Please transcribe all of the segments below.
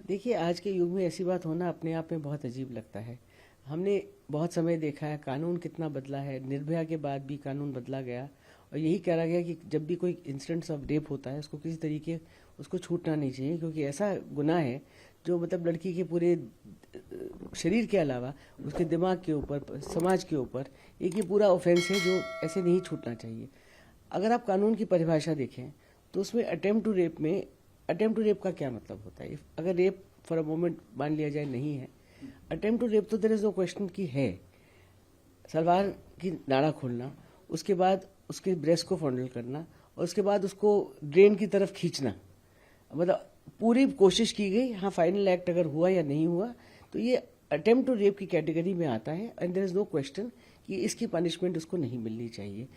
देखिए, आज के युग में ऐसी बात होना अपने आप में बहुत अजीब लगता है। हमने बहुत समय देखा है कानून कितना बदला है, निर्भया के बाद भी कानून बदला गया और यही कहा गया कि जब भी कोई इंसिडेंट्स ऑफ रेप होता है उसको किसी तरीके उसको छूटना नहीं चाहिए, क्योंकि ऐसा गुनाह है जो मतलब लड़की के पूरे शरीर के अलावा उसके दिमाग के ऊपर, समाज के ऊपर एक ये पूरा ऑफेंस है जो ऐसे नहीं छूटना चाहिए। अगर आप कानून की परिभाषा देखें तो उसमें अटेम्प्ट टू रेप का क्या मतलब होता है? अगर रेप फॉर अ मोमेंट मान लिया जाए नहीं है, अटेम्प्ट टू रेप तो देयर इज नो क्वेश्चन की है। सलवार की नाड़ा खोलना, उसके बाद उसके ब्रेस्ट को फॉन्डल करना और उसके बाद उसको ड्रेन की तरफ खींचना, मतलब पूरी कोशिश की गई। हाँ, फाइनल एक्ट अगर हुआ या नहीं हुआ तो ये अटेम्प्ट टू रेप की कैटेगरी में आता है and there is no question कि इसकी पनिशमेंट उसको नहीं मिलनी चाहिए।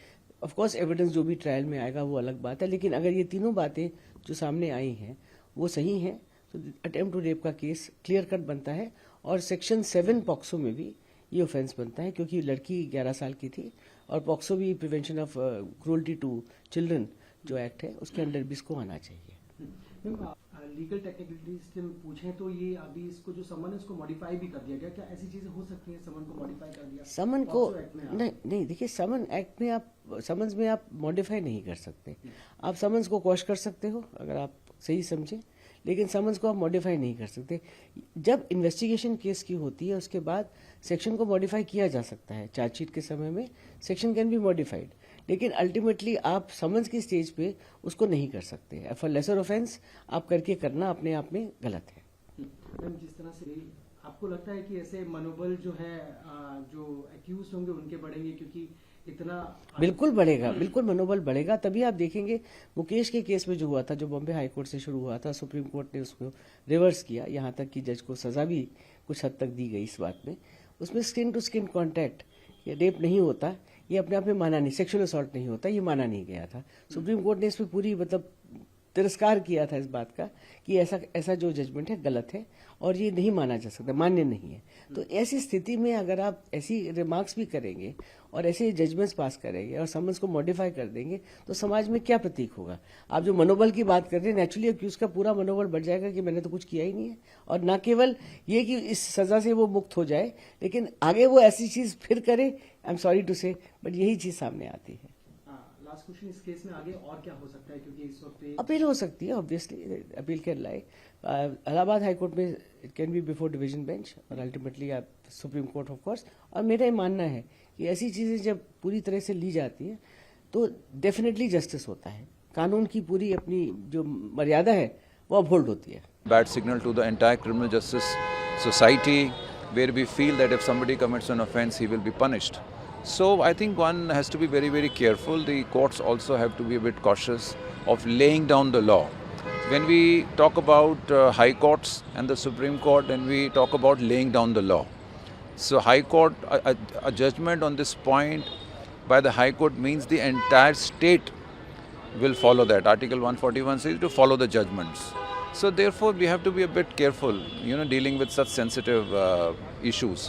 ऑफ कोर्स एविडेंस जो भी ट्रायल में आएगा वो अलग बात है, लेकिन अगर ये तीनों बातें जो सामने आई हैं वो सही हैं तो अटेम्प्ट टू रेप का केस क्लियर कट बनता है और सेक्शन 7 पॉक्सो में भी ये ऑफेंस बनता है, क्योंकि लड़की 11 साल की थी और पॉक्सो भी prevention of cruelty to children जो एक्ट है उसके अंडर भी इसको आना चाहिए। लीगल टेक्निकलिटीज से पूछें तो ये अभी इसको जो समन है उसको मॉडिफाई भी कर दिया गया, क्या ऐसी चीजें हो सकती हैं? समन को मॉडिफाई कर दिया, समन को नहीं देखिए, समन एक्ट में आप समन्स में आप मॉडिफाई नहीं कर सकते। आप समन्स को क्वॉश कर सकते हो अगर आप सही समझे, लेकिन समन्स को आप मॉडिफाई नहीं कर सकते। जब इन्वेस्टिगेशन केस की होती है उसके बाद सेक्शन को मॉडिफाई किया जा सकता है, चार्जशीट के समय में सेक्शन कैन बी मॉडिफाइड, लेकिन अल्टीमेटली आप समन्स की स्टेज पे उसको नहीं कर सकते। फॉर लेसर ऑफेंस आप करके करना अपने आप में गलत है। मैम, जिस तरह से आपको लगता है कि ऐसे मनोबल जो है जो एक्यूज होंगे उनके बढ़ेंगे, क्योंकि इतना बिल्कुल बढ़ेगा, बिल्कुल मनोबल बढ़ेगा। तभी आप देखेंगे मुकेश के केस में जो हुआ था, जो बॉम्बे हाई कोर्ट से शुरू हुआ था, सुप्रीम कोर्ट ने उसको रिवर्स किया, यहाँ तक कि जज को सजा भी कुछ हद तक दी गई इस बात में। उसमें स्किन टू स्किन कॉन्टैक्ट ये रेप नहीं होता, ये अपने आप में माना नहीं, सेक्सुअल असॉल्ट नहीं होता, ये माना नहीं गया था। सुप्रीम कोर्ट ने इस पर पूरी मतलब तिरस्कार किया था इस बात का कि ऐसा जो जजमेंट है गलत है और ये नहीं माना जा सकता, मान्य नहीं है। तो ऐसी स्थिति में अगर आप ऐसी रिमार्क्स भी करेंगे और ऐसे जजमेंट्स पास करेंगे और समन्स को मॉडिफाई कर देंगे तो समाज में क्या प्रतीक होगा? आप जो मनोबल की बात कर रहे हैं, नेचुरली अक्यूज का पूरा मनोबल बढ़ जाएगा कि मैंने तो कुछ किया ही नहीं है, और न केवल ये कि इस सजा से वो मुक्त हो जाए, लेकिन आगे वो ऐसी चीज फिर करे, आई एम सॉरी टू से, बट यही चीज सामने आती है। लास्ट क्वेश्चन, इस केस में आगे और क्या हो सकता है? क्योंकि इस वक्त अपील हो सकती है, ऑब्वियसली अपील कर लाए इलाहाबाद हाई कोर्ट में, it can be before division bench और अल्टीमेटली आप सुप्रीम कोर्ट ऑफ कोर्स। और मेरा ये मानना है कि ऐसी चीजें जब पूरी तरह से ली जाती है तो डेफिनेटली जस्टिस होता है, कानून की पूरी अपनी जो मर्यादा है वो अपहोल्ड होती है। Bad signal to the entire criminal justice society, where we feel that if somebody commits an offense, he will be punished. So I think one has to be very, very careful. The courts also have to be a bit cautious of laying down the law. When we talk about high courts and the Supreme Court, and we talk about laying down the law. So high court, a judgment on this point by the high court means the entire state will follow that. Article 141 says to follow the judgments. So therefore we have to be a bit careful, dealing with such sensitive issues.